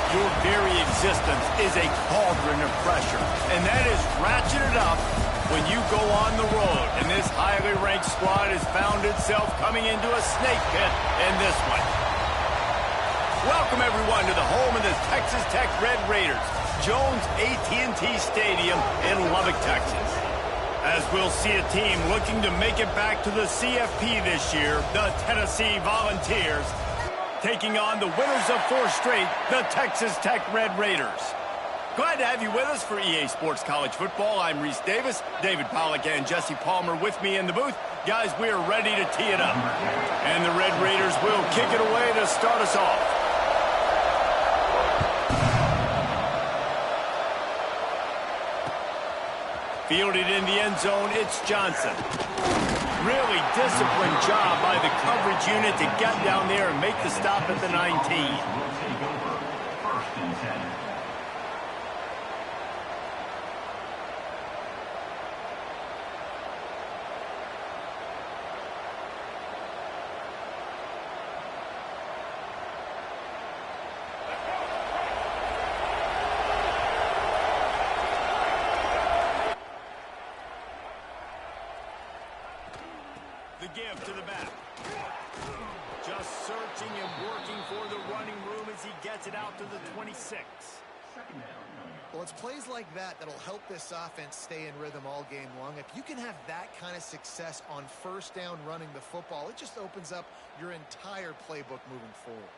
Your very existence is a cauldron of pressure, and that is ratcheted up when you go on the road. And this highly ranked squad has found itself coming into a snake pit in this one. Welcome, everyone, to the home of the Texas Tech Red Raiders, Jones AT&T Stadium in Lubbock, Texas. As we'll see a team looking to make it back to the CFP this year, the Tennessee Volunteers, taking on the winners of 4 straight, the Texas Tech Red Raiders. Glad to have you with us for EA Sports College Football. I'm Reese Davis, David Pollack, and Jesse Palmer with me in the booth. Guys, we are ready to tee it up. And the Red Raiders will kick it away to start us off. Fielded in the end zone, it's Johnson. Really disciplined job by the coverage unit to get down there and make the stop at the 19. The give to the back. Just searching and working for the running room as he gets it out to the 26. Well, it's plays like that that'll help this offense stay in rhythm all game long. If you can have that kind of success on first down running the football, it just opens up your entire playbook moving forward.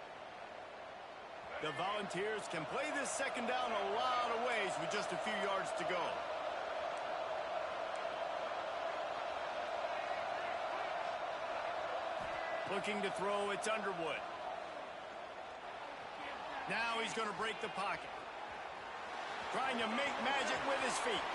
The Volunteers can play this second down a lot of ways with just a few yards to go. Looking to throw, it's Underwood. Now he's going to break the pocket. Trying to make magic with his feet.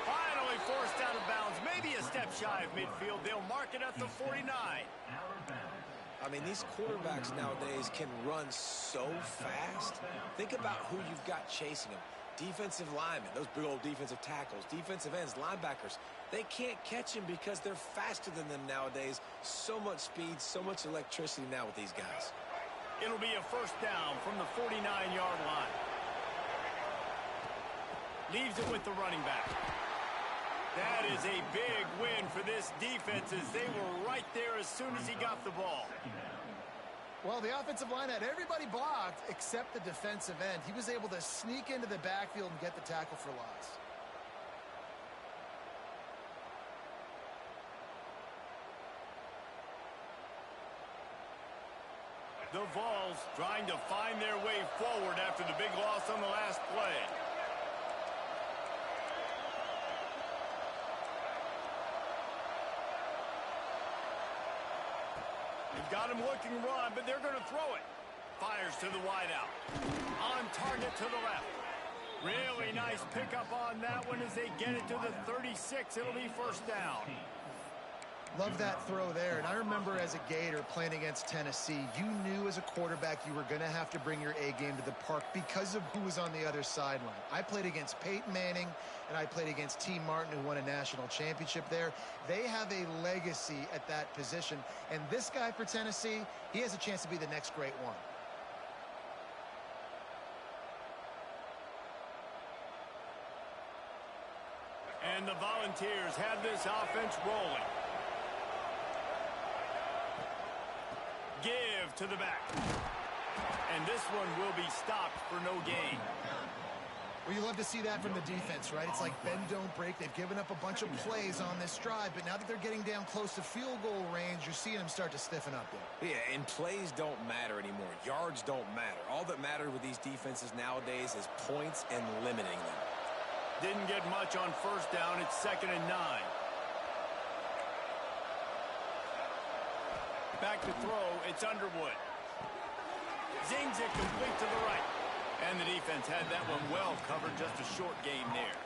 Finally forced out of bounds. Maybe a step shy of midfield. They'll mark it at the 49. I mean, these quarterbacks nowadays can run so fast. Think about who you've got chasing them. Defensive linemen, those big old defensive tackles, defensive ends, linebackers. They can't catch him because they're faster than them nowadays. So much speed, so much electricity now with these guys. It'll be a first down from the 49-yard line. Leaves it with the running back. That is a big win for this defense as they were right there as soon as he got the ball. Well, the offensive line had everybody blocked except the defensive end. He was able to sneak into the backfield and get the tackle for loss. The Vols trying to find their way forward after the big loss on the last play. They've got him looking run, but they're going to throw it. Fires to the wideout. On target to the left. Really nice pickup on that one as they get it to the 36. It'll be first down. Love that throw there. And I remember as a Gator playing against Tennessee, you knew as a quarterback you were going to have to bring your A game to the park because of who was on the other sideline. I played against Peyton Manning, and I played against T. Martin, who won a national championship there. They have a legacy at that position. And this guy for Tennessee, he has a chance to be the next great one. And the Volunteers have this offense rolling. Give to the back. And this one will be stopped for no gain. Well, you love to see that from the defense, right? It's like bend, don't break. They've given up a bunch of plays on this drive, but now that they're getting down close to field goal range, you're seeing them start to stiffen up there. Yeah, and plays don't matter anymore. Yards don't matter. All that matters with these defenses nowadays is points and limiting them. Didn't get much on first down. It's 2nd and 9. Back to throw, it's Underwood. Zings it complete to the right. And the defense had that one well covered, just a short game there.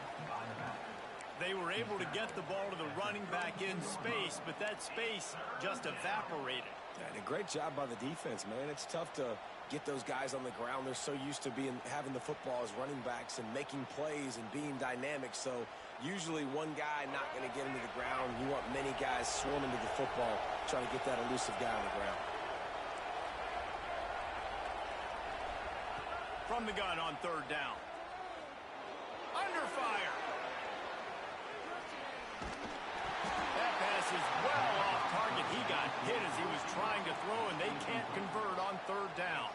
They were able to get the ball to the running back in space, but that space just evaporated. Yeah, a great job by the defense, man. It's tough to get those guys on the ground. They're so used to having the football as running backs and making plays and being dynamic. So usually one guy not going to get him to the ground. You want many guys swarming to the football, trying to get that elusive guy on the ground. From From the gun on third down. Under fire. That pass is well off target. He got hit as he was trying to throw, and they can't convert on third down.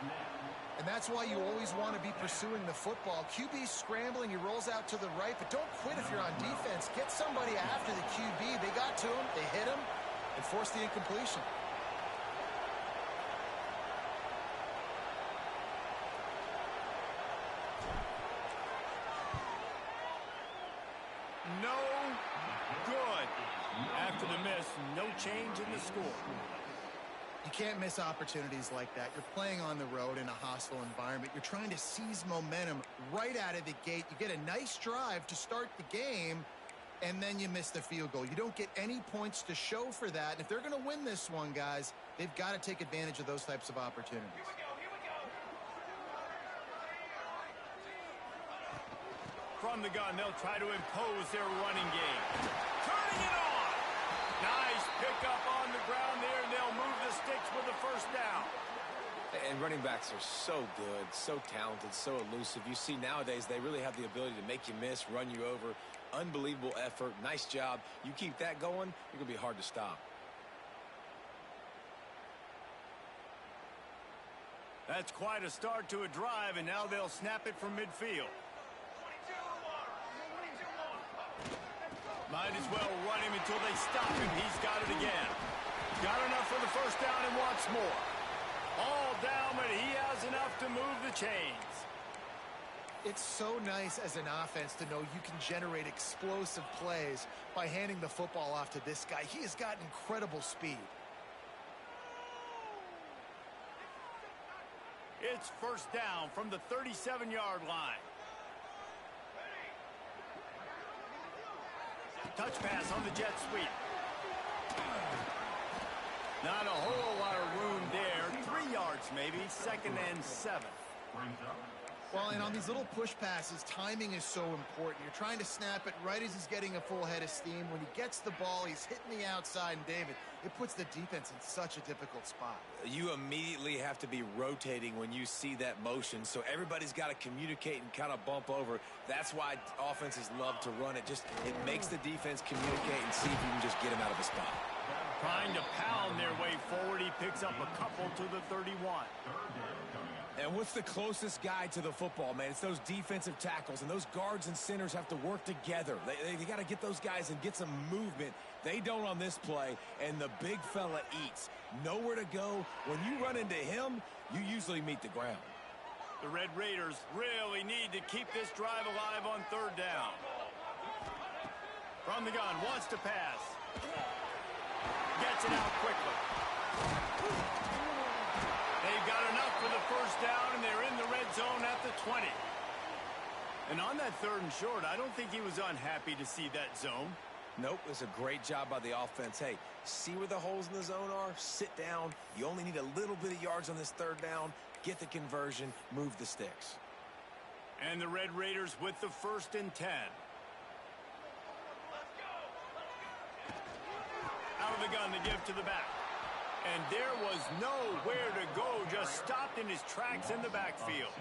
And that's why you always want to be pursuing the football. QB's scrambling, he rolls out to the right, but don't quit if you're on defense. Get somebody after the QB. They got to him, they hit him, and forced the incompletion. No good. After the miss, no change in the score. You can't miss opportunities like that. You're playing on the road in a hostile environment. You're trying to seize momentum right out of the gate. You get a nice drive to start the game, and then you miss the field goal. You don't get any points to show for that. And if they're going to win this one, guys, they've got to take advantage of those types of opportunities. From the gun, they'll try to impose their running game. Turning it on. Nice pickup on the ground there, and they'll move the sticks with the first down. And running backs are so good, so talented, so elusive. You see nowadays they really have the ability to make you miss, run you over. Unbelievable effort. Nice job. You keep that going, you're going to be hard to stop. That's quite a start to a drive, and now they'll snap it from midfield. Might as well run him until they stop him. He's got it again. Got enough for the first down and wants more. All down, but he has enough to move the chains. It's so nice as an offense to know you can generate explosive plays by handing the football off to this guy. He has got incredible speed. It's first down from the 37-yard line. Touch pass on the jet sweep. Not a whole lot of room there. 3 yards maybe. 2nd and 7. Well, and on these little push passes, timing is so important. You're trying to snap it right as he's getting a full head of steam. When he gets the ball, he's hitting the outside. And, David, it puts the defense in such a difficult spot. You immediately have to be rotating when you see that motion, so everybody's got to communicate and kind of bump over. That's why offenses love to run it. It makes the defense communicate and see if you can just get him out of a spot. Trying to pound their way forward. He picks up a couple to the 31. And what's the closest guy to the football, man? It's those defensive tackles, and those guards and centers have to work together. They got to get those guys and get some movement. They don't on this play, and the big fella eats. Nowhere to go. When you run into him, you usually meet the ground. The Red Raiders really need to keep this drive alive on third down. From the gun, wants to pass. Gets it out quickly. They've got enough for the first down, and they're in the red zone at the 20. And on that 3rd and short, I don't think he was unhappy to see that zone. Nope, it's a great job by the offense. Hey, see where the holes in the zone are? Sit down. You only need a little bit of yards on this 3rd down. Get the conversion. Move the sticks. And the Red Raiders with the 1st and 10. Out of the gun to give to the back. And there was nowhere to go, just stopped in his tracks in the backfield.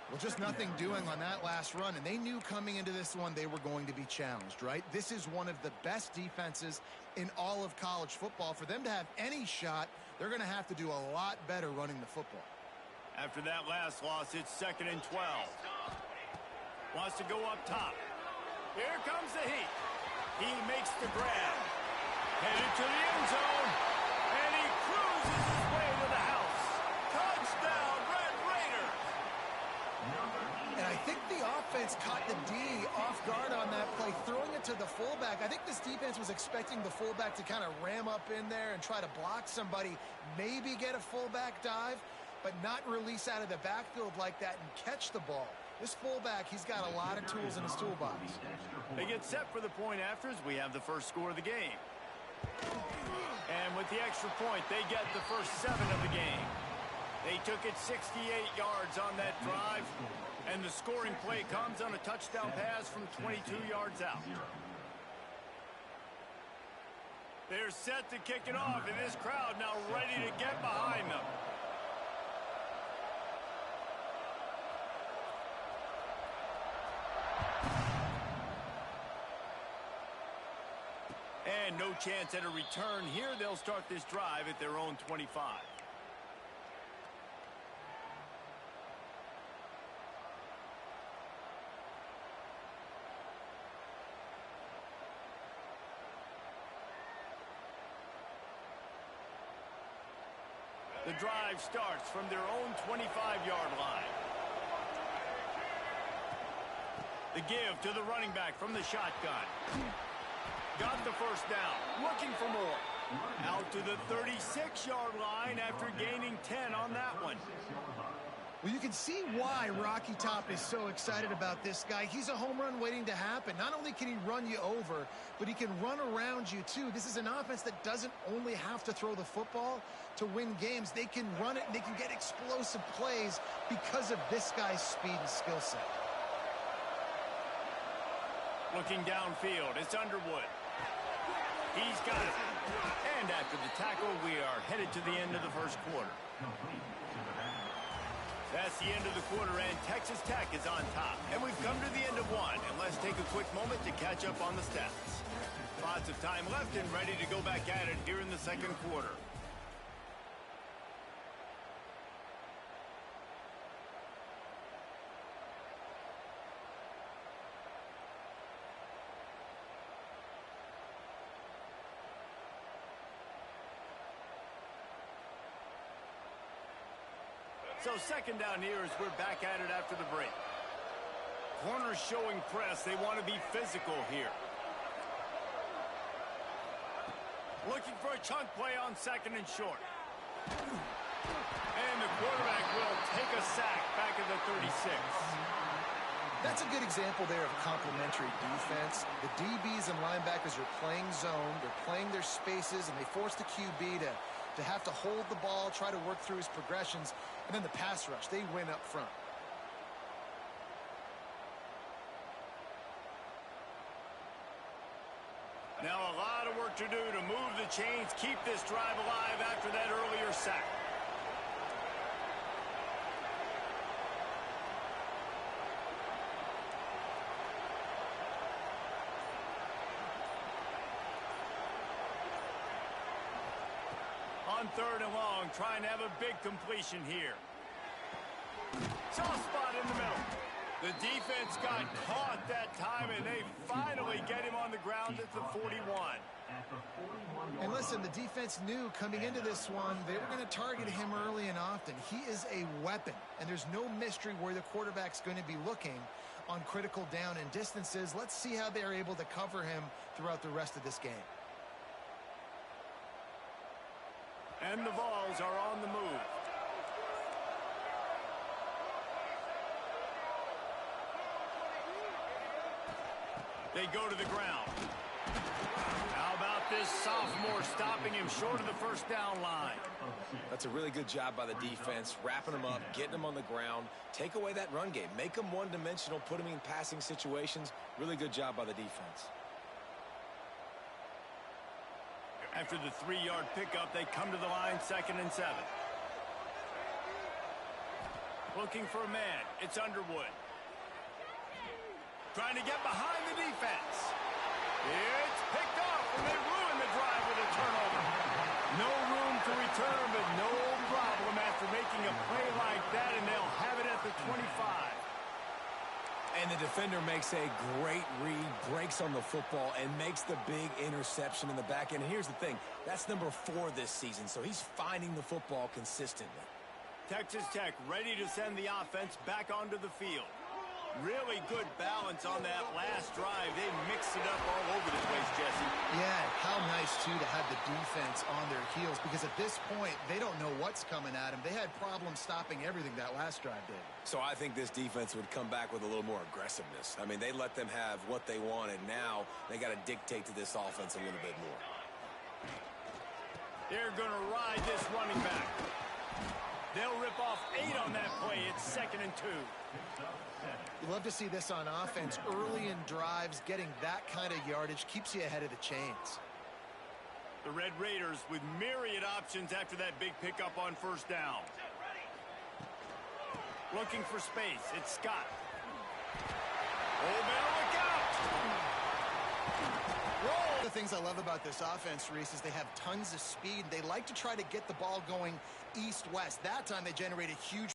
Well, just nothing doing on that last run, and they knew coming into this one they were going to be challenged, right? This is one of the best defenses in all of college football. For them to have any shot, they're going to have to do a lot better running the football. After that last loss, it's 2nd and 12. Wants to go up top. Here comes the heat. He makes the grab. Headed to the end zone. And he cruises his way to the house. Touchdown, Red Raiders. And I think the offense caught the D off guard on that play, throwing it to the fullback. I think this defense was expecting the fullback to kind of ram up in there and try to block somebody, maybe get a fullback dive, but not release out of the backfield like that and catch the ball. This fullback, he's got a lot of tools in his toolbox. They get set for the point afters. We have the first score of the game. And with the extra point, they get the first 7 of the game. They took it 68 yards on that drive, and the scoring play comes on a touchdown pass from 22 yards out. They're set to kick it off, and this crowd now ready to get behind them. chance at a return here. They'll start this drive at their own 25. The drive starts from their own 25-yard line. The give to the running back from the shotgun. Got the first down. Looking for more. Out to the 36-yard line after gaining 10 on that one. Well, you can see why Rocky Top is so excited about this guy. He's a home run waiting to happen. Not only can he run you over, but he can run around you, too. This is an offense that doesn't only have to throw the football to win games. They can run it, and they can get explosive plays because of this guy's speed and skill set. Looking downfield, it's Underwood. He's got it. And after the tackle, we are headed to the end of the first quarter. That's the end of the quarter, and Texas Tech is on top. And we've come to the end of one, and let's take a quick moment to catch up on the stats. Lots of time left and ready to go back at it here in the second quarter. So second down here as we're back at it after the break. Corners showing press. They want to be physical here. Looking for a chunk play on second and short. And the quarterback will take a sack back at the 36. That's a good example there of complementary defense. The DBs and linebackers are playing zone. They're playing their spaces, and they force the QB to have to hold the ball, try to work through his progressions, and then the pass rush, they win up front. Now a lot of work to do to move the chains, keep this drive alive after that earlier sack. On third and long, trying to have a big completion here. Soft spot in the middle. The defense got caught that time, and they finally get him on the ground at the 41. And listen, the defense knew coming into this one, they were going to target him early and often. He is a weapon, and there's no mystery where the quarterback's going to be looking on critical down and distances. Let's see how they're able to cover him throughout the rest of this game. And the Vols are on the move. They go to the ground. How about this sophomore stopping him short of the first down line? That's a really good job by the defense, wrapping him up, getting him on the ground. Take away that run game. Make him one-dimensional, put him in passing situations. Really good job by the defense. After the 3-yard pickup, they come to the line, 2nd and 7. Looking for a man. It's Underwood. Trying to get behind the defense. It's picked off, and they ruin the drive with a turnover. No room to return, but no problem after making a play like that, and they'll have it at the 25. And the defender makes a great read, breaks on the football, and makes the big interception in the back end. Here's the thing. That's number 4 this season, so he's finding the football consistently. Texas Tech ready to send the offense back onto the field. Really good balance on that last drive. They mixed it up all over the place, Jesse. Yeah, how nice, too, to have the defense on their heels, because at this point, they don't know what's coming at them. They had problems stopping everything that last drive did. So I think this defense would come back with a little more aggressiveness. I mean, they let them have what they wanted. Now they got to dictate to this offense a little bit more. They're going to ride this running back. They'll rip off 8 on that play. It's 2nd and 2. You love to see this on offense. Early in drives, getting that kind of yardage keeps you ahead of the chains. The Red Raiders with myriad options after that big pickup on first down. Looking for space. It's Scott. Oh, man, look out! Roll! the things I love about this offense, Reese, is they have tons of speed. They like to try to get the ball going east-west. That time they generated huge.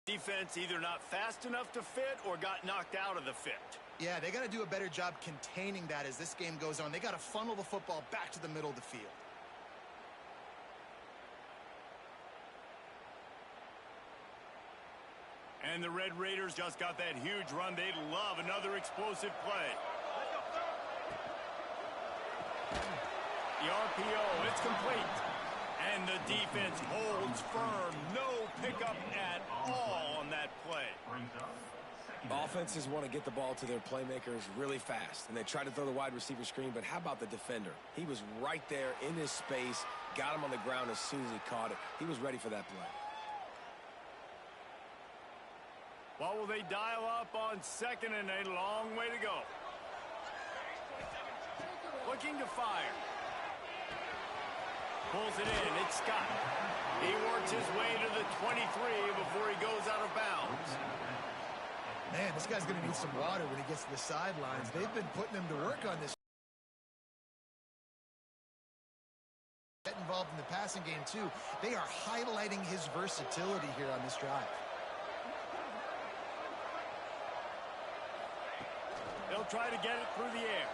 Defense either not fast enough to fit or got knocked out of the fit. Yeah, they got to do a better job containing that as this game goes on. They got to funnel the football back to the middle of the field. And the Red Raiders just got that huge run. They'd love another explosive play. The RPO, it's complete. And the defense holds firm. No pickup at all on that play. Offenses want to get the ball to their playmakers really fast, and they try to throw the wide receiver screen, but how about the defender? He was right there in his space, got him on the ground as soon as he caught it. He was ready for that play. What will they dial up on second and a long way to go? Looking to fire. Pulls it in. It's Scott. He works his way to the 23 before he goes out of bounds. Man, this guy's going to need some water when he gets to the sidelines. They've been putting him to work on this. Get involved in the passing game, too. They are highlighting his versatility here on this drive. They'll try to get it through the air.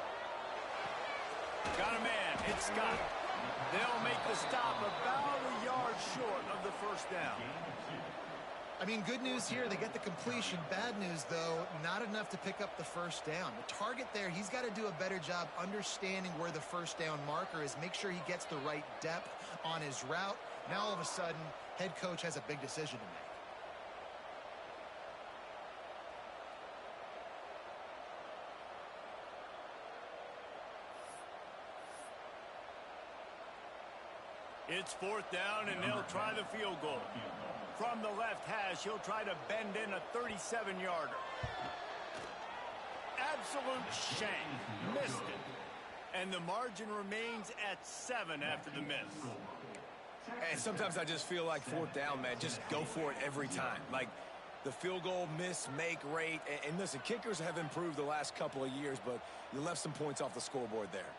Got a man. It's Scott. They'll make the stop about a yard short of the first down. I mean, good news here, they get the completion. Bad news, though, not enough to pick up the first down. The target there, he's got to do a better job understanding where the first down marker is, make sure he gets the right depth on his route. Now, all of a sudden, head coach has a big decision to make. It's fourth down, and they'll try the field goal. From the left hash, he'll try to bend in a 37-yarder. Absolute shank. Missed it. And the margin remains at 7 after the miss. And sometimes I just feel like fourth down, man, just go for it every time. Like the field goal miss-make rate. And listen, kickers have improved the last couple of years, but you left some points off the scoreboard there.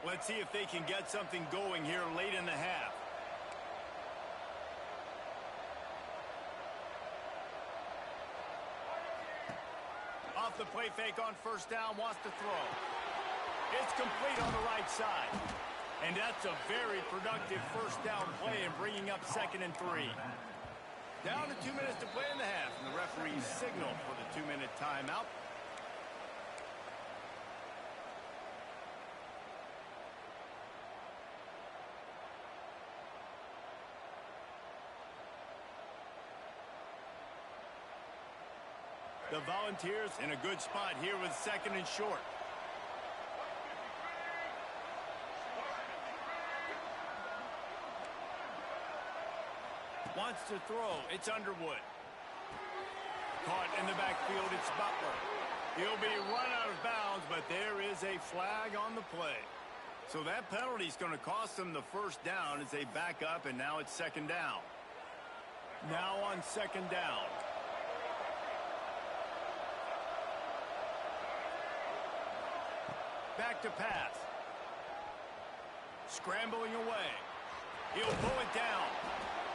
Let's see if they can get something going here late in the half. Off the play fake on first down, wants to throw. It's complete on the right side. And that's a very productive first down play in bringing up 2nd and 3. Down to 2 minutes to play in the half, and the referees signal for the 2-minute timeout. The Volunteers in a good spot here with 2nd and short. Wants to throw. It's Underwood. Caught in the backfield. It's Butler. He'll be run out of bounds, but there is a flag on the play. So that penalty is going to cost them the first down as they back up, and now it's 2nd down. Now on 2nd down. Back to pass. Scrambling away. He'll pull it down.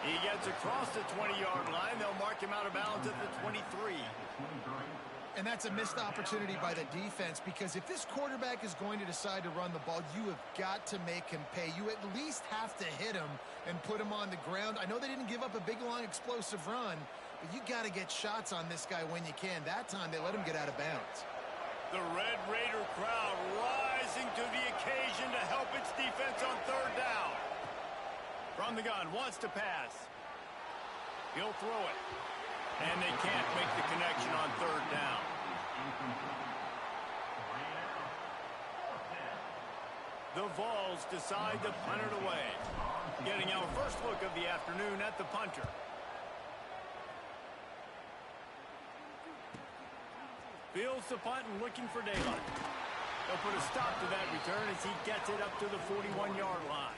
He gets across the 20-yard line. They'll mark him out of bounds at the 23. And that's a missed opportunity by the defense, because if this quarterback is going to decide to run the ball, you have got to make him pay. You at least have to hit him and put him on the ground. I know they didn't give up a big, long, explosive run, but you got to get shots on this guy when you can. That time, they let him get out of bounds. The Red Raider crowd rising to the occasion to help its defense on 3rd down. From the gun, wants to pass. He'll throw it. And they can't make the connection on 3rd down. The Vols decide to punt it away. Getting our first look of the afternoon at the punter. Fields the punt and looking for daylight. They'll put a stop to that return as he gets it up to the 41-yard line.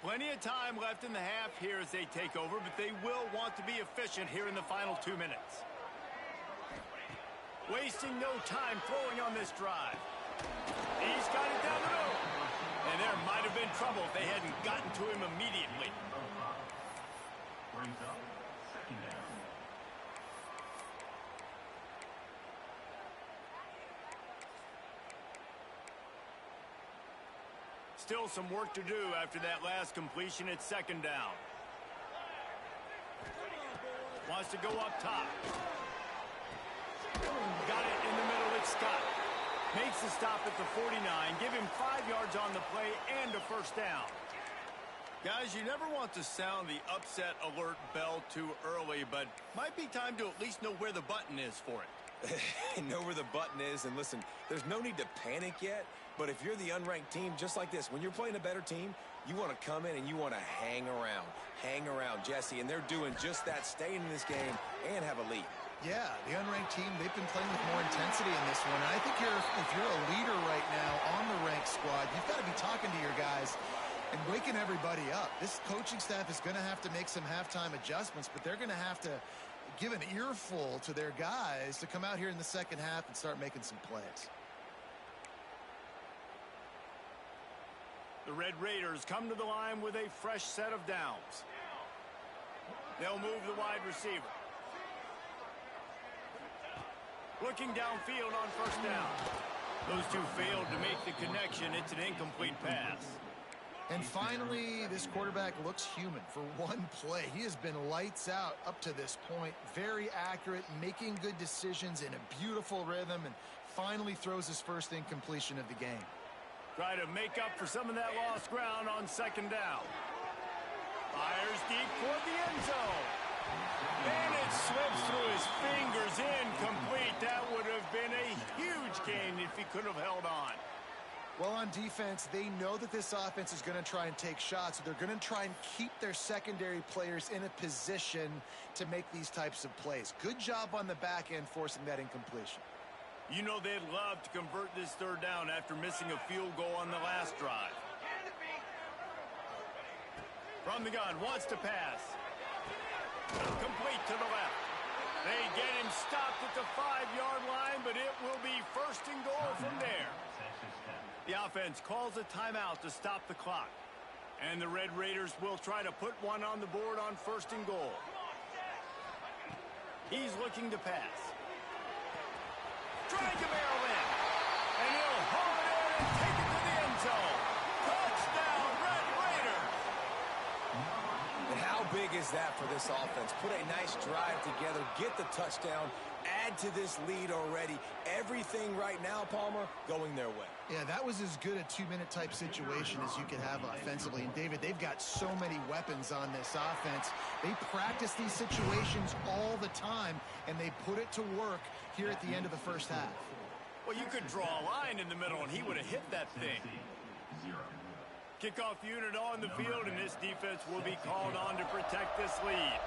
Plenty of time left in the half here as they take over, but they will want to be efficient here in the final 2 minutes. Wasting no time throwing on this drive. He's got it down the middle. And there might have been trouble if they hadn't gotten to him immediately. Brings up second down. Still some work to do after that last completion at second down. Wants to go up top. Got it in the middle, it's Scott. Makes the stop at the 49, give him 5 yards on the play and a first down. Guys, you never want to sound the upset alert bell too early, but might be time to at least know where the button is for it. Know where the button is, and listen, there's no need to panic yet, but if you're the unranked team, just like this, when you're playing a better team, you want to come in and you want to hang around, Jesse, and they're doing just that, staying in this game and have a lead. Yeah, the unranked team, they've been playing with more intensity in this one. And I think if you're a leader right now on the ranked squad, you've got to be talking to your guys and waking everybody up. This coaching staff is going to have to make some halftime adjustments, but they're going to have to give an earful to their guys to come out here in the second half and start making some plays. The Red Raiders come to the line with a fresh set of downs. They'll move the wide receiver. Looking downfield on first down. Those two failed to make the connection. It's an incomplete pass. And finally, this quarterback looks human for one play. He has been lights out up to this point. Very accurate, making good decisions in a beautiful rhythm, and finally throws his first incompletion of the game. Try to make up for some of that lost ground on second down. Fires deep toward the end zone. And it slips through his fingers, incomplete. That would have been a huge gain if he could have held on. Well, on defense, they know that this offense is going to try and take shots. So they're going to try and keep their secondary players in a position to make these types of plays. Good job on the back end forcing that incompletion. You know they'd love to convert this third down after missing a field goal on the last drive. From the gun, wants to pass. Complete to the left. They get him stopped at the 5-yard line, but it will be first and goal from there. The offense calls a timeout to stop the clock. And the Red Raiders will try to put one on the board on first and goal. He's looking to pass. Trying to barrel in. And he'll haul it in and take it to the end zone. Touchdown, Red Raiders! And how big is that for this offense? Put a nice drive together, get the touchdown, add to this lead already. Everything right now, Palmer, going their way. Yeah, that was as good a 2-minute type situation as you could have offensively. And, David, they've got so many weapons on this offense. They practice these situations all the time, and they put it to work here at the end of the first half. Well, you could draw a line in the middle, and he would have hit that thing. Kickoff unit on the field, and this defense will be called on to protect this lead.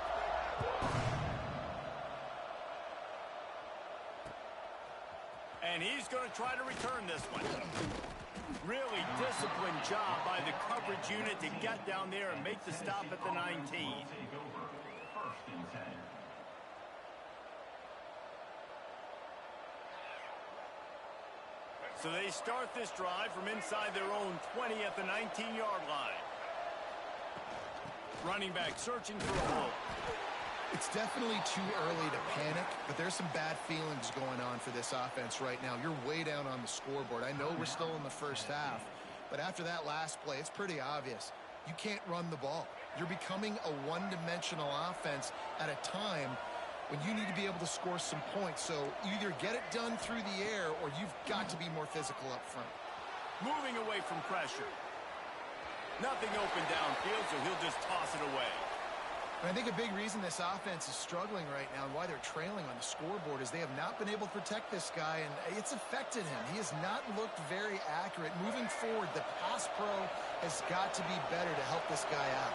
And he's going to try to return this one. Really disciplined job by the coverage unit to get down there and make the stop at the 19. So they start this drive from inside their own 20 at the 19-yard line. Running back searching for a hole. It's definitely too early to panic, but there's some bad feelings going on for this offense right now. You're way down on the scoreboard. I know we're still in the first half, but after that last play, it's pretty obvious. You can't run the ball. You're becoming a one-dimensional offense at a time when you need to be able to score some points. So either get it done through the air or you've got to be more physical up front. Moving away from pressure. Nothing open downfield, so he'll just toss it away. And I think a big reason this offense is struggling right now and why they're trailing on the scoreboard is they have not been able to protect this guy, and it's affected him. He has not looked very accurate. Moving forward, the pass pro has got to be better to help this guy out.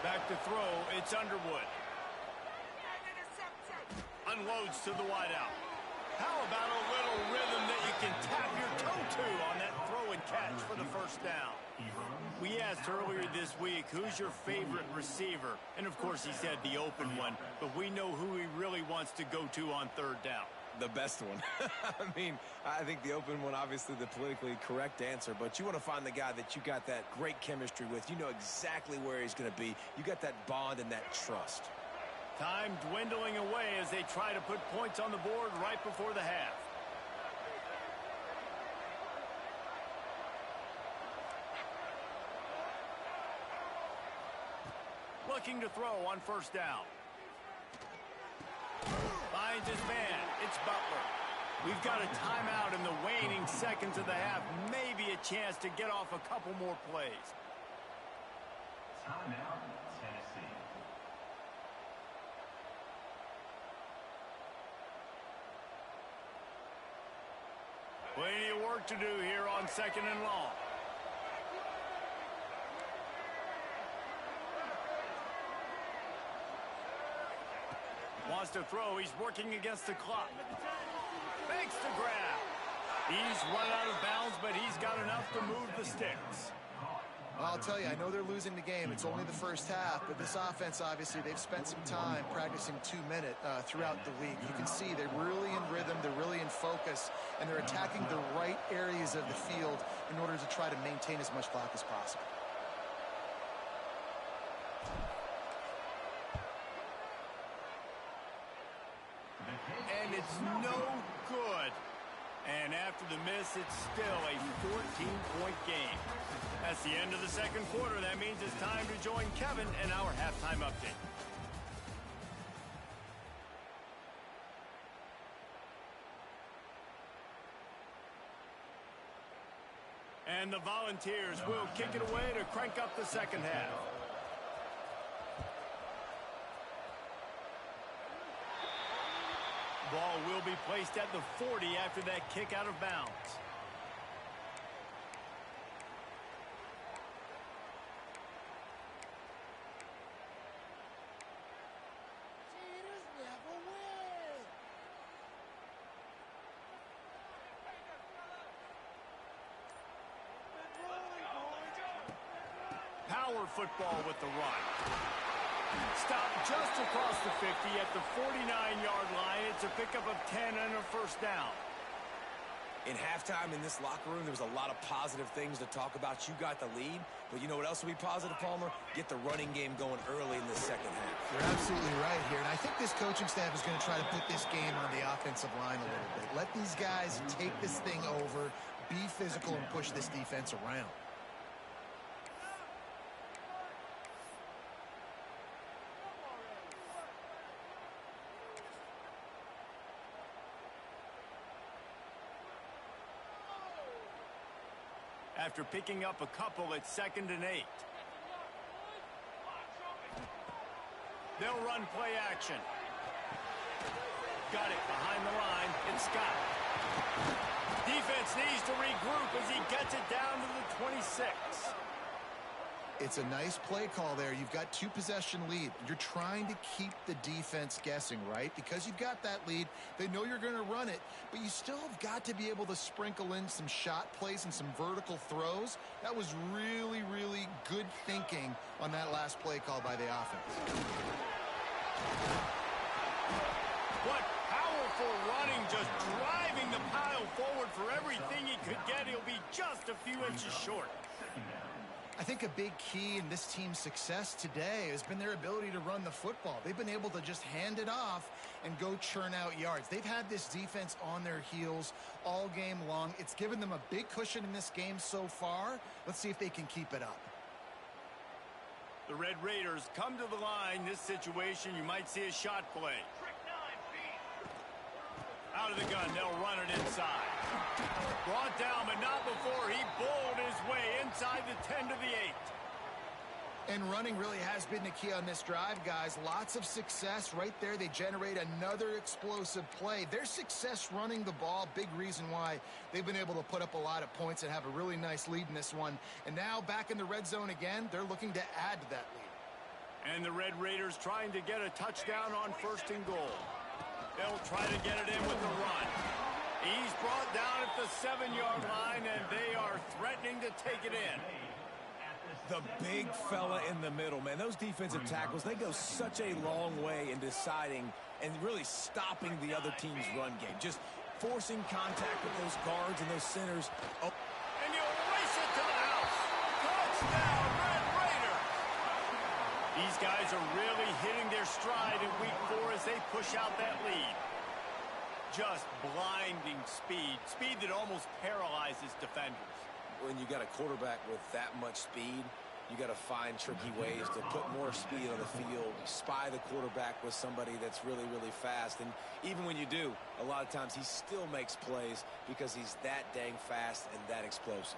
Back to throw, it's Underwood. Unloads to the wideout. How about a little rhythm that you can tap your toe to on that throw and catch for the first down? We asked earlier this week, who's your favorite receiver? And, of course, he said the open one, but we know who he really wants to go to on third down. The best one. I mean, I think the open one, obviously the politically correct answer, but you want to find the guy that you got that great chemistry with. You know exactly where he's going to be. You got that bond and that trust. Time dwindling away as they try to put points on the board right before the half. Looking to throw on first down. Finds his man. It's Butler. We've got a timeout in the waning seconds of the half. Maybe a chance to get off a couple more plays. Timeout, Tennessee. Plenty of work to do here on second and long. Wants to throw. He's working against the clock. Makes the grab. He's run out of bounds, but he's got enough to move the sticks. Well, I'll tell you, I know they're losing the game. It's only the first half, but this offense, obviously, they've spent some time practicing 2-minute throughout the week. You can see they're really in rhythm, they're really in focus, and they're attacking the right areas of the field in order to try to maintain as much clock as possible. And it's no good. And after the miss, it's still a 14-point game. That's the end of the second quarter. That means it's time to join Kevin in our halftime update. And the Volunteers will kick it away to crank up the second half. Ball will be placed at the 40 after that kick out of bounds. Power football with the run. Stopped just across the 50 at the 49-yard line. It's a pickup of 10 and a first down. In halftime in this locker room, there was a lot of positive things to talk about. You got the lead, but you know what else will be positive, Palmer? Get the running game going early in the second half. You're absolutely right here, and I think this coaching staff is going to try to put this game on the offensive line a little bit. Let these guys take this thing over, be physical, and push this defense around. After picking up a couple at 2nd and 8. They'll run play action. Got it behind the line. It's Scott. Defense needs to regroup as he gets it down to the 26. It's a nice play call there. You've got 2-possession lead. You're trying to keep the defense guessing, right? Because you've got that lead. They know you're going to run it, but you still have got to be able to sprinkle in some shot plays and some vertical throws. That was really, really good thinking on that last play call by the offense. What powerful running, just driving the pile forward for everything he could get. He'll be just a few inches short. I think a big key in this team's success today has been their ability to run the football. They've been able to just hand it off and go churn out yards. They've had this defense on their heels all game long. It's given them a big cushion in this game so far. Let's see if they can keep it up. The Red Raiders come to the line. This situation, you might see a shot play. Out of the gun, they'll run it inside. Brought down, but not before he bowled his way inside the 10 to the 8. And running really has been the key on this drive, guys. Lots of success right there. They generate another explosive play. Their success running the ball, big reason why they've been able to put up a lot of points and have a really nice lead in this one. And now back in the red zone again, they're looking to add to that lead. And the Red Raiders trying to get a touchdown on 1st and goal. They'll try to get it in with the run. He's brought down at the 7-yard line, and they are threatening to take it in. The big fella in the middle, man. Those defensive tackles, they go such a long way in deciding and really stopping the other team's run game. Just forcing contact with those guards and those centers. Oh. And you'll race it to the house. Touchdown, Red Raider. These guys are really hitting their stride in week 4 as they push out that lead. Just blinding speed. Speed that almost paralyzes defenders. When you got a quarterback with that much speed, you got to find tricky ways to put more speed on the field, spy the quarterback with somebody that's really, really fast. And even when you do, a lot of times he still makes plays because he's that dang fast and that explosive.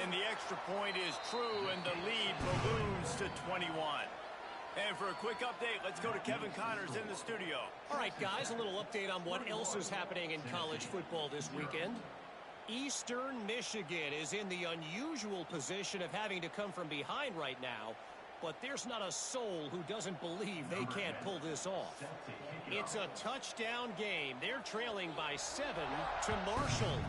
And the extra point is true, and the lead balloons to 21. And for a quick update, let's go to Kevin Connors in the studio. All right, guys, a little update on what else is happening in college football this weekend. Eastern Michigan is in the unusual position of having to come from behind right now, but there's not a soul who doesn't believe they can't pull this off. It's a touchdown game. They're trailing by 7 to Marshall.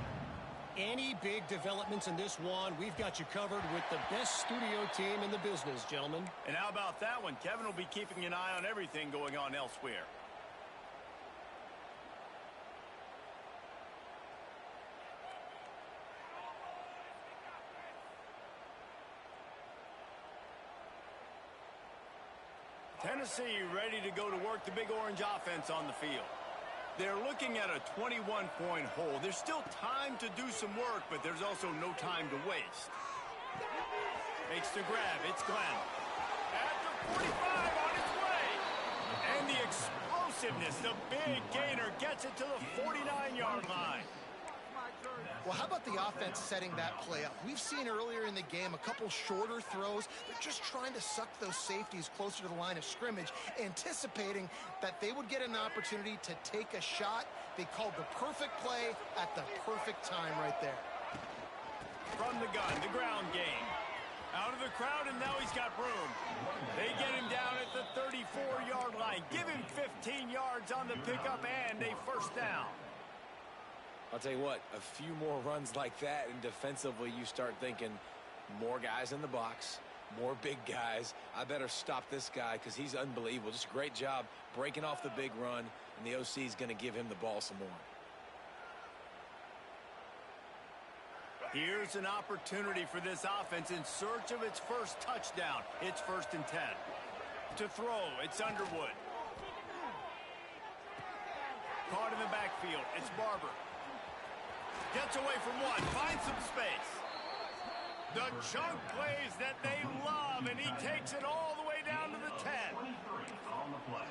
Any big developments in this one, we've got you covered with the best studio team in the business, gentlemen. And how about that one? Kevin will be keeping an eye on everything going on elsewhere. Tennessee ready to go to work the Big Orange offense on the field. They're looking at a 21-point hole. There's still time to do some work, but there's also no time to waste. Makes the grab. It's Glenn. At the 45 on its way. And the explosiveness, the big gainer gets it to the 49-yard line. Well, how about the offense setting that play up? We've seen earlier in the game a couple shorter throws. They're just trying to suck those safeties closer to the line of scrimmage, anticipating that they would get an opportunity to take a shot. They called the perfect play at the perfect time right there. From the gun, the ground game. Out of the crowd, and now he's got room. They get him down at the 34-yard line. Give him 15 yards on the pickup and a first down. I'll tell you what, a few more runs like that, and defensively you start thinking more guys in the box, more big guys. I better stop this guy because he's unbelievable. Just a great job breaking off the big run, and the OC is going to give him the ball some more. Here's an opportunity for this offense in search of its first touchdown. It's 1st and 10. To throw, it's Underwood. Caught in the backfield, it's Barber. Gets away from one, finds some space. The chunk plays that they love, and he takes it all the way down to the 10.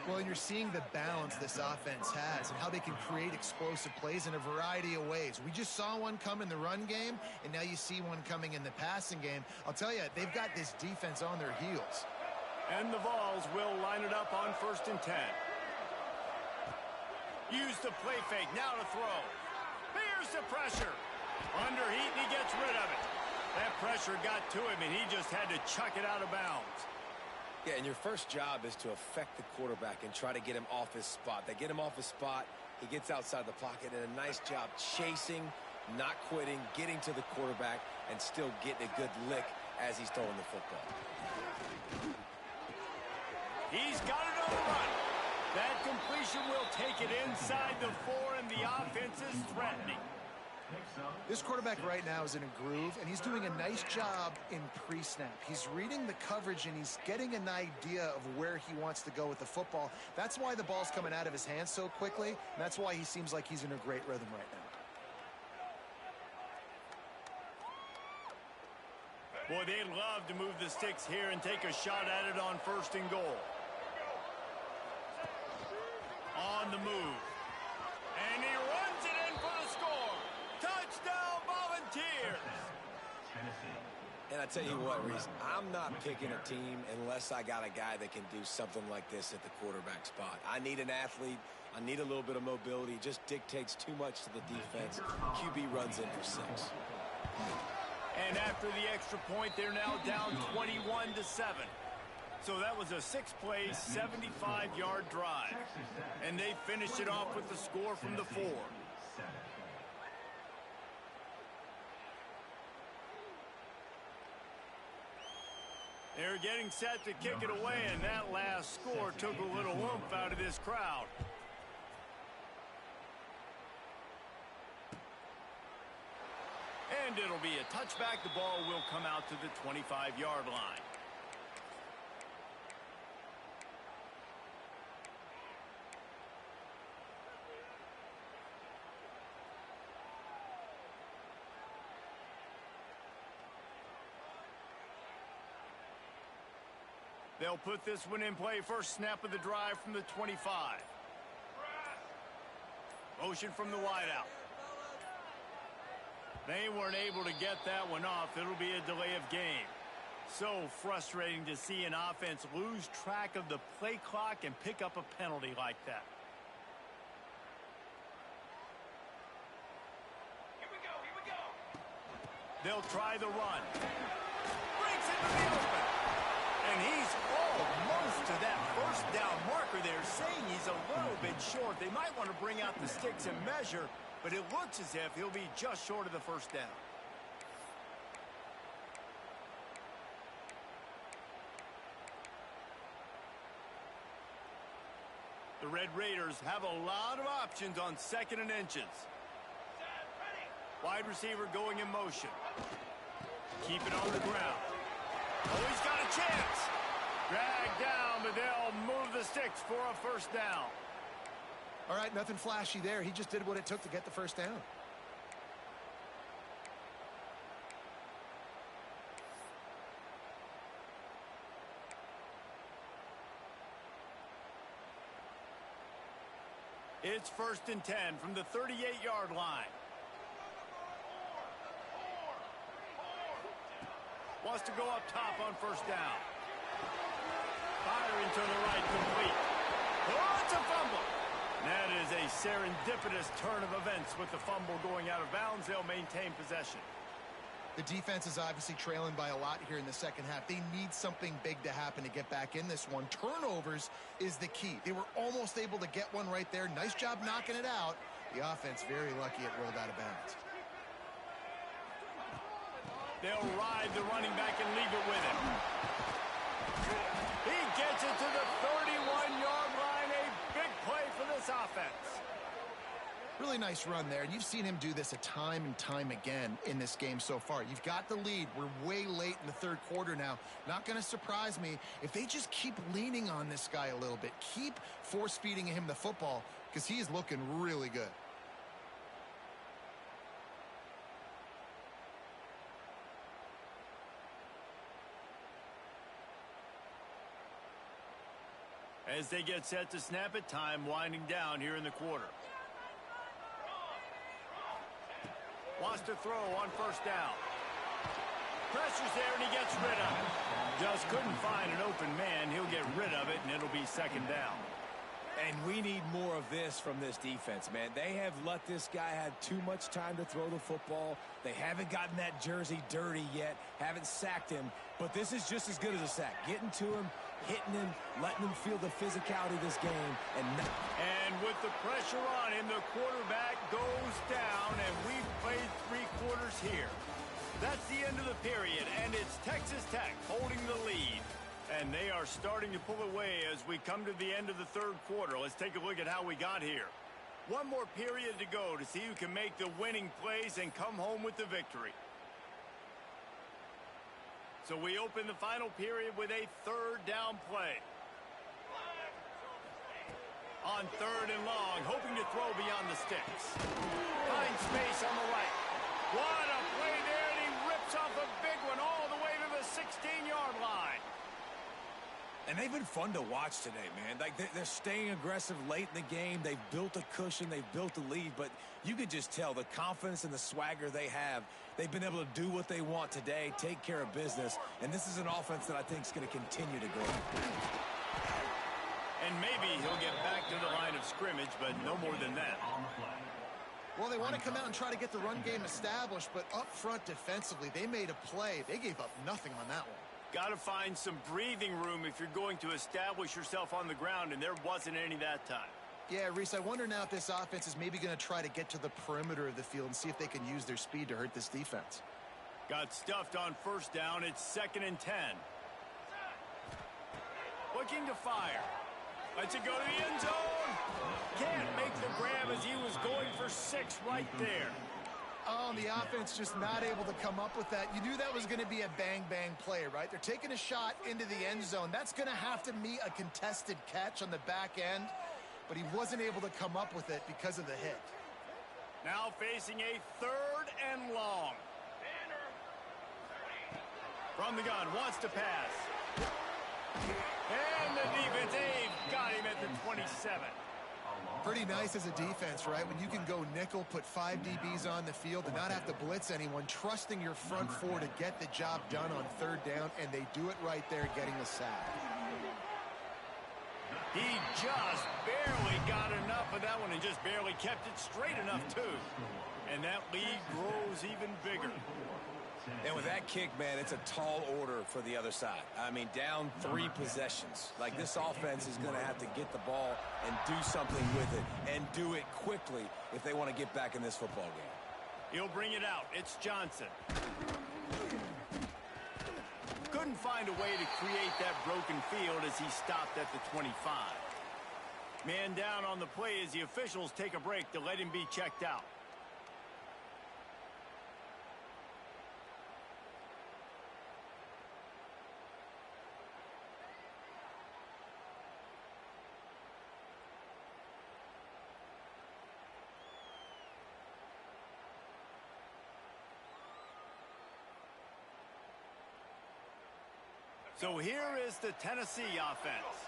Well, and you're seeing the balance this offense has and how they can create explosive plays in a variety of ways. We just saw one come in the run game, and now you see one coming in the passing game. I'll tell you, they've got this defense on their heels. And the Vols will line it up on 1st and 10. Use the play fake, now to throw. Here's the pressure. Under heat, and he gets rid of it. That pressure got to him, and he just had to chuck it out of bounds. Yeah, and your first job is to affect the quarterback and try to get him off his spot. They get him off his spot, he gets outside the pocket, and a nice job chasing, not quitting, getting to the quarterback, and still getting a good lick as he's throwing the football. He's got it on the run. That completion will take it inside the 4, and the offense is threatening. This quarterback right now is in a groove, and he's doing a nice job in pre-snap. He's reading the coverage, and he's getting an idea of where he wants to go with the football. That's why the ball's coming out of his hands so quickly, and that's why he seems like he's in a great rhythm right now. Boy, they'd love to move the sticks here and take a shot at it on 1st and goal. On the move. And he runs it in for the score. Touchdown, Volunteers. And I tell you what, Reese, I'm not picking a team unless I got a guy that can do something like this at the quarterback spot. I need an athlete. I need a little bit of mobility. It just dictates too much to the defense. QB runs in for 6. And after the extra point, they're now down 21-7. So that was a 6-play, 75-yard drive. And they finished it off with the score from the 4. They're getting set to kick it away, and that last score took a little oomph out of this crowd. And it'll be a touchback. The ball will come out to the 25-yard line. They'll put this one in play. First snap of the drive from the 25. Motion from the wideout. They weren't able to get that one off. It'll be a delay of game. So frustrating to see an offense lose track of the play clock and pick up a penalty like that. Here we go. They'll try the run. Breaks into the open. And he's almost to that first down marker there, saying he's a little bit short. They might want to bring out the sticks and measure, but it looks as if he'll be just short of the first down. The Red Raiders have a lot of options on 2nd and inches. Wide receiver going in motion. Keep it on the ground. Oh, he's got a chance. Dragged down, but they'll move the sticks for a first down. All right, nothing flashy there. He just did what it took to get the first down. It's 1st and 10 from the 38-yard line. Wants to go up top on first down. Firing to the right, complete. Oh, it's a fumble. That is a serendipitous turn of events with the fumble going out of bounds. They'll maintain possession. The defense is obviously trailing by a lot here in the second half. They need something big to happen to get back in this one. Turnovers is the key. They were almost able to get one right there. Nice job knocking it out. The offense very lucky it rolled out of bounds. They'll ride the running back and leave it with him. He gets it to the 31-yard line. A big play for this offense. Really nice run there, and you've seen him do this a time and time again in this game so far. You've got the lead. We're way late in the third quarter now. Not going to surprise me if they just keep leaning on this guy a little bit. Keep force-feeding him the football because he is looking really good. As they get set to snap it, time winding down here in the quarter. Wants to throw on first down. Pressure's there, and he gets rid of it. Just couldn't find an open man. He'll get rid of it, and it'll be second down. And we need more of this from this defense, man. They have let this guy have too much time to throw the football. They haven't gotten that jersey dirty yet, haven't sacked him. But this is just as good as a sack. Getting to him, hitting him, letting him feel the physicality of this game. And with the pressure on him, the quarterback goes down, and we've played 3 quarters here. That's the end of the period, and it's Texas Tech holding the lead. And they are starting to pull away as we come to the end of the third quarter. Let's take a look at how we got here. One more period to go to see who can make the winning plays and come home with the victory. So we open the final period with a third down play. On third and long, hoping to throw beyond the sticks. Finds space on the right. What a play there, and he rips off a big one all the way to the 16-yard line. And they've been fun to watch today, man. Like they're staying aggressive late in the game. They've built a cushion. They've built a lead. But you could just tell the confidence and the swagger they have. They've been able to do what they want today, take care of business. And this is an offense that I think is going to continue to grow. And maybe he'll get back to the line of scrimmage, but no more than that. Well, they want to come out and try to get the run game established, but up front defensively, they made a play. They gave up nothing on that one. Got to find some breathing room if you're going to establish yourself on the ground, and there wasn't any that time. Yeah, Reese, I wonder now if this offense is maybe going to try to get to the perimeter of the field and see if they can use their speed to hurt this defense. Got stuffed on first down. It's 2nd and 10. Looking to fire. Lets it go to the end zone. Can't make the grab as he was going for 6 right there. Oh, and the offense just not able to come up with that. You knew that was going to be a bang-bang play, right? They're taking a shot into the end zone. That's going to have to meet a contested catch on the back end, but he wasn't able to come up with it because of the hit. Now facing a 3rd and long. From the gun, wants to pass. And the defense, they've got him at the 27. Pretty nice as a defense, right? When you can go nickel, put 5 DBs on the field and not have to blitz anyone, trusting your front 4 to get the job done on 3rd down, and they do it right there, getting the sack. He just barely got enough of that one and just barely kept it straight enough, too. And that lead grows even bigger. And with that kick, man, it's a tall order for the other side. I mean, down 3 possessions. Like, this offense is going to have to get the ball and do something with it, and do it quickly if they want to get back in this football game. He'll bring it out. It's Johnson. Couldn't find a way to create that broken field as he stopped at the 25. Man down on the play as the officials take a break to let him be checked out. So here is the Tennessee offense.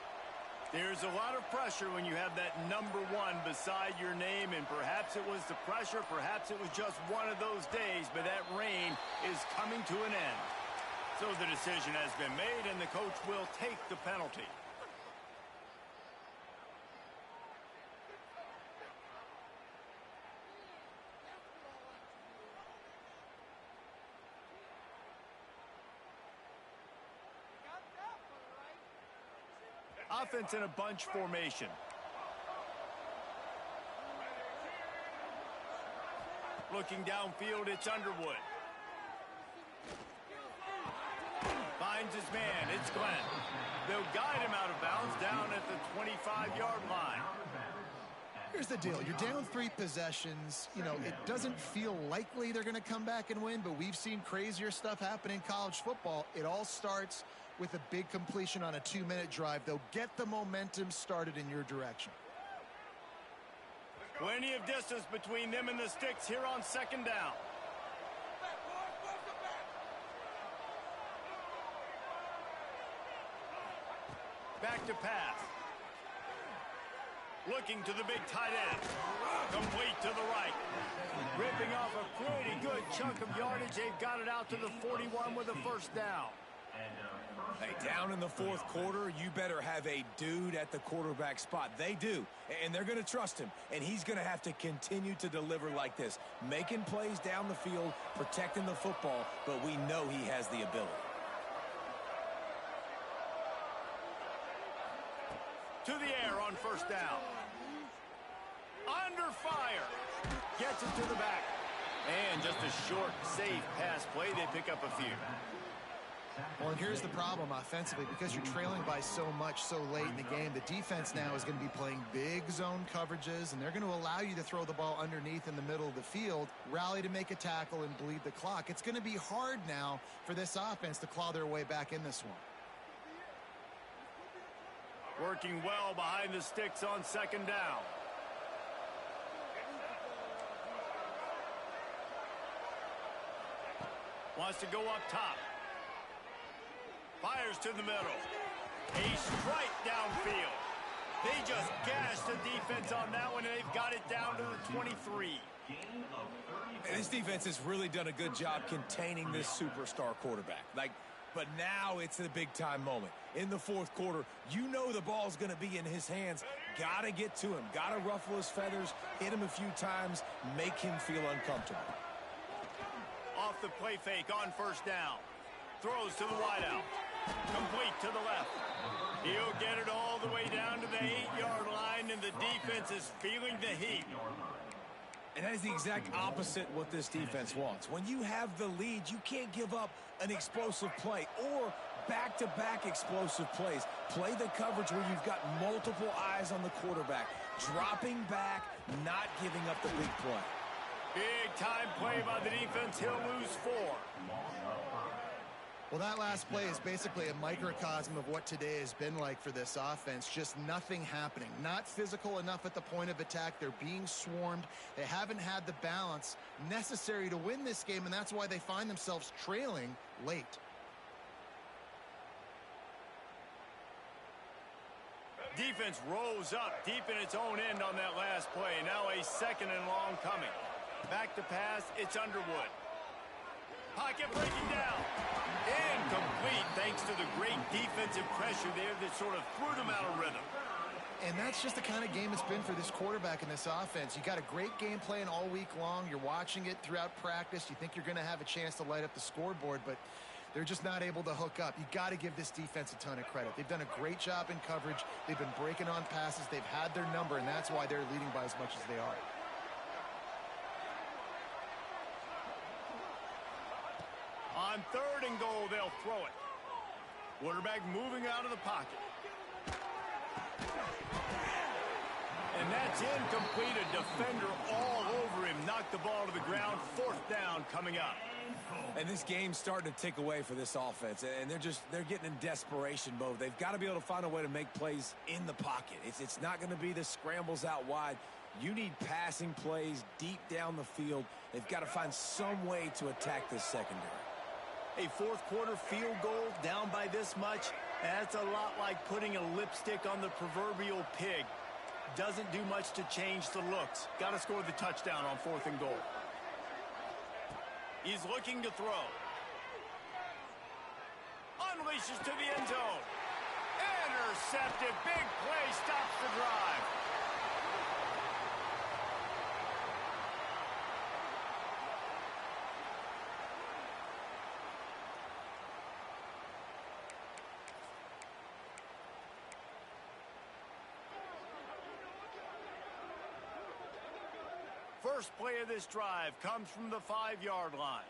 There's a lot of pressure when you have that number 1 beside your name, and perhaps it was the pressure, perhaps it was just one of those days, but that reign is coming to an end. So the decision has been made, and the coach will take the penalty. Offense in a bunch formation. Looking downfield, it's Underwood. Finds his man, it's Glenn. They'll guide him out of bounds down at the 25-yard line. Here's the deal. You're down 3 possessions. You know, it doesn't feel likely they're going to come back and win, but we've seen crazier stuff happen in college football. It all starts with a big completion on a 2-minute drive. They'll get the momentum started in your direction. Plenty of distance between them and the sticks here on 2nd down. Back to pass. Looking to the big tight end. Complete to the right. Ripping off a pretty good chunk of yardage. They've got it out to the 41 with a 1st down. Hey, down in the 4th quarter, you better have a dude at the quarterback spot. They do, and they're going to trust him, and he's going to have to continue to deliver like this, making plays down the field, protecting the football, but we know he has the ability. To the air on 1st down. Under fire. Gets it to the back. And just a short, safe pass play. They pick up a few. Well, and here's the problem offensively. Because you're trailing by so much so late in the game, the defense now is going to be playing big zone coverages, and they're going to allow you to throw the ball underneath in the middle of the field, rally to make a tackle, and bleed the clock. It's going to be hard now for this offense to claw their way back in this one. Working well behind the sticks on 2nd down. Wants to go up top. Fires to the middle. A strike downfield. They just gashed the defense on that one, and they've got it down to the 23. And this defense has really done a good job containing this superstar quarterback. But now it's the big-time moment. In the 4th quarter, you know the ball's going to be in his hands. Got to get to him. Got to ruffle his feathers, hit him a few times, make him feel uncomfortable. Off the play fake on 1st down. Throws to the wideout. Complete to the left. He'll get it all the way down to the 8-yard line, and the defense is feeling the heat. And that is the exact opposite what this defense wants. When you have the lead, you can't give up an explosive play or back-to-back explosive plays. Play the coverage where you've got multiple eyes on the quarterback, dropping back, not giving up the big play. Big-time play by the defense. He'll lose 4. Well, that last play is basically a microcosm of what today has been like for this offense. Just nothing happening. Not physical enough at the point of attack. They're being swarmed. They haven't had the balance necessary to win this game, and that's why they find themselves trailing late. Defense rolls up deep in its own end on that last play. Now a 2nd and long coming. Back to pass, it's Underwood. Pocket breaking down. Incomplete thanks to the great defensive pressure there that sort of threw them out of rhythm. And that's just the kind of game it's been for this quarterback in this offense. You got a great game plan all week long. You're watching it throughout practice. You think you're going to have a chance to light up the scoreboard, but they're just not able to hook up. You got to give this defense a ton of credit. They've done a great job in coverage. They've been breaking on passes. They've had their number, and that's why they're leading by as much as they are. On 3rd and goal, they'll throw it. Quarterback moving out of the pocket. And that's incomplete. A defender all over him. Knocked the ball to the ground. 4th down coming up. And this game's starting to tick away for this offense, and they're getting in desperation mode. They've got to be able to find a way to make plays in the pocket. It's not going to be the scrambles out wide. You need passing plays deep down the field. They've got to find some way to attack this secondary. A 4th quarter field goal down by this much, that's a lot like putting a lipstick on the proverbial pig. Doesn't do much to change the looks. Got to score the touchdown on 4th and goal. He's looking to throw. Unleashes to the end zone. Intercepted. Big play stops the drive. First play of this drive comes from the 5-yard line.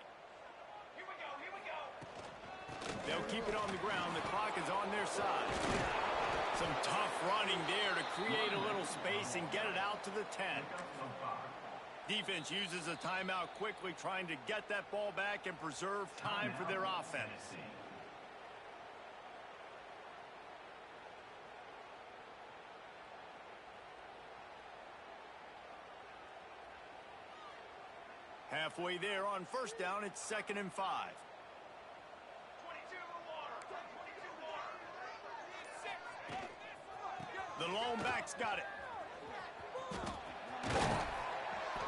Here we go. They'll keep it on the ground. The clock is on their side. Some tough running there to create a little space and get it out to the 10. Defense uses a timeout quickly, trying to get that ball back and preserve time for their offense. Halfway there on 1st down, it's 2nd and 5. The lone back's got it.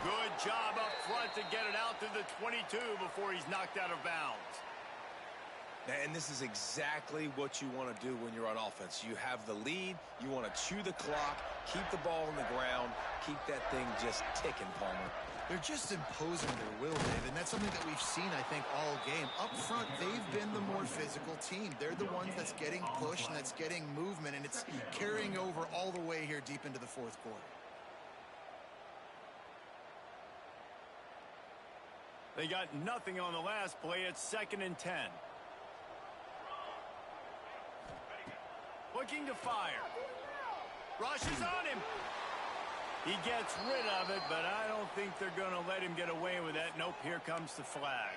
Good job up front to get it out to the 22 before he's knocked out of bounds. And this is exactly what you want to do when you're on offense. You have the lead. You want to chew the clock, keep the ball on the ground, keep that thing just ticking, Palmer. They're just imposing their will, Dave, and that's something that we've seen, I think, all game. Up front, they've been the more physical team. They're the ones that's getting pushed and that's getting movement, and it's carrying over all the way here deep into the 4th quarter. They got nothing on the last play. It's 2nd and 10. Looking to fire. Rushes on him. He gets rid of it, but I don't think they're going to let him get away with that. Nope, here comes the flag.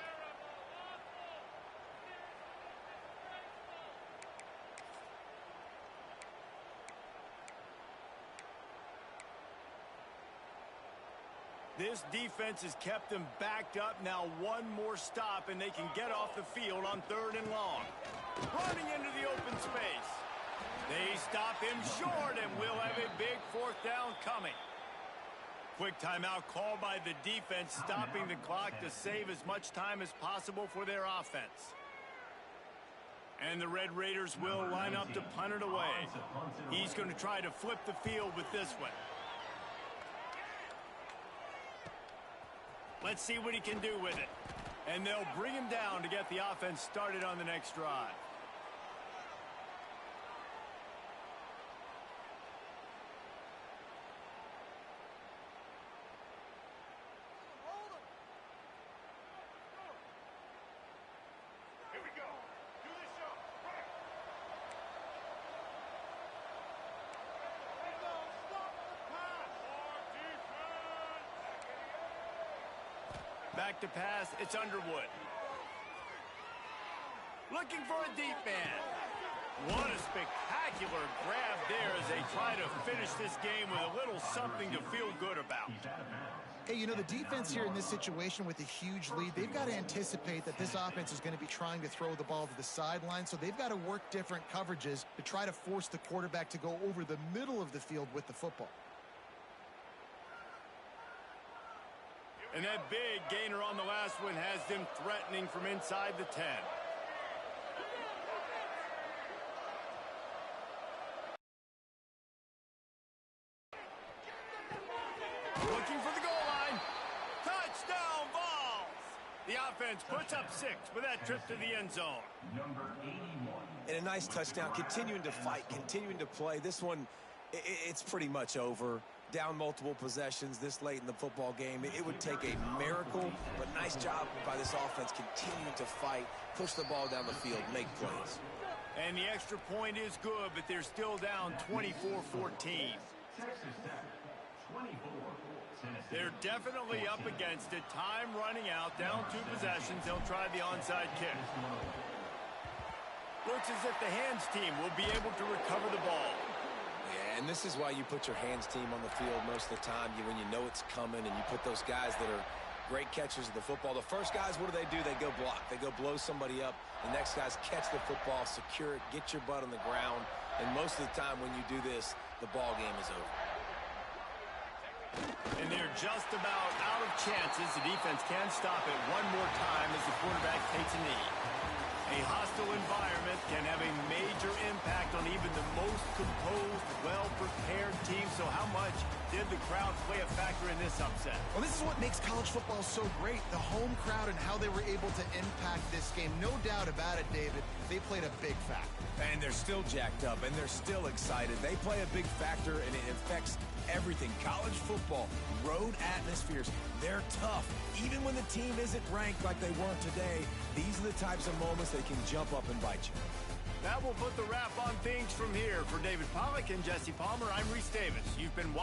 This defense has kept them backed up. Now one more stop, and they can get off the field on 3rd and long. Running into the open space. They stop him short, and we'll have a big 4th down coming. Quick timeout called by the defense, stopping the clock to save as much time as possible for their offense. And the Red Raiders will line up to punt it away. He's going to try to flip the field with this one. Let's see what he can do with it. And they'll bring him down to get the offense started on the next drive. Back to pass, it's Underwood. Looking for a deep man. What a spectacular grab there as they try to finish this game with a little something to feel good about. Hey, you know, the defense here in this situation with a huge lead, they've got to anticipate that this offense is going to be trying to throw the ball to the sideline, so they've got to work different coverages to try to force the quarterback to go over the middle of the field with the football. And that big gainer on the last one has them threatening from inside the 10. Looking for the goal line. Touchdown balls. The offense puts up 6 with that trip to the end zone. And a nice touchdown, continuing to fight, continuing to play. This one, it's pretty much over. Down multiple possessions this late in the football game. It would take a miracle, but nice job by this offense continuing to fight, push the ball down the field, make plays. And the extra point is good, but they're still down 24-14. They're definitely up against it. Time running out, down 2 possessions. They'll try the onside kick. Looks as if the hands team will be able to recover the ball. Yeah, and this is why you put your hands team on the field most of the time. When you know it's coming and you put those guys that are great catchers of the football. The first guys, what do? They go block. They go blow somebody up. The next guys catch the football, secure it, get your butt on the ground. And most of the time when you do this, the ball game is over. And they're just about out of chances. The defense can stop it one more time as the quarterback takes a knee. A hostile environment can have a major impact on even the most composed, well-prepared team. So how much did the crowd play a factor in this upset? Well, this is what makes college football so great, the home crowd and how they were able to impact this game. No doubt about it, David. They played a big factor. And they're still jacked up, and they're still excited. They play a big factor, and it affects everything. College football, road atmospheres, they're tough. Even when the team isn't ranked like they weren't today, these are the types of moments that can jump up and bite you. That will put the wrap on things from here. For David Pollack and Jesse Palmer, I'm Reese Davis. You've been watching.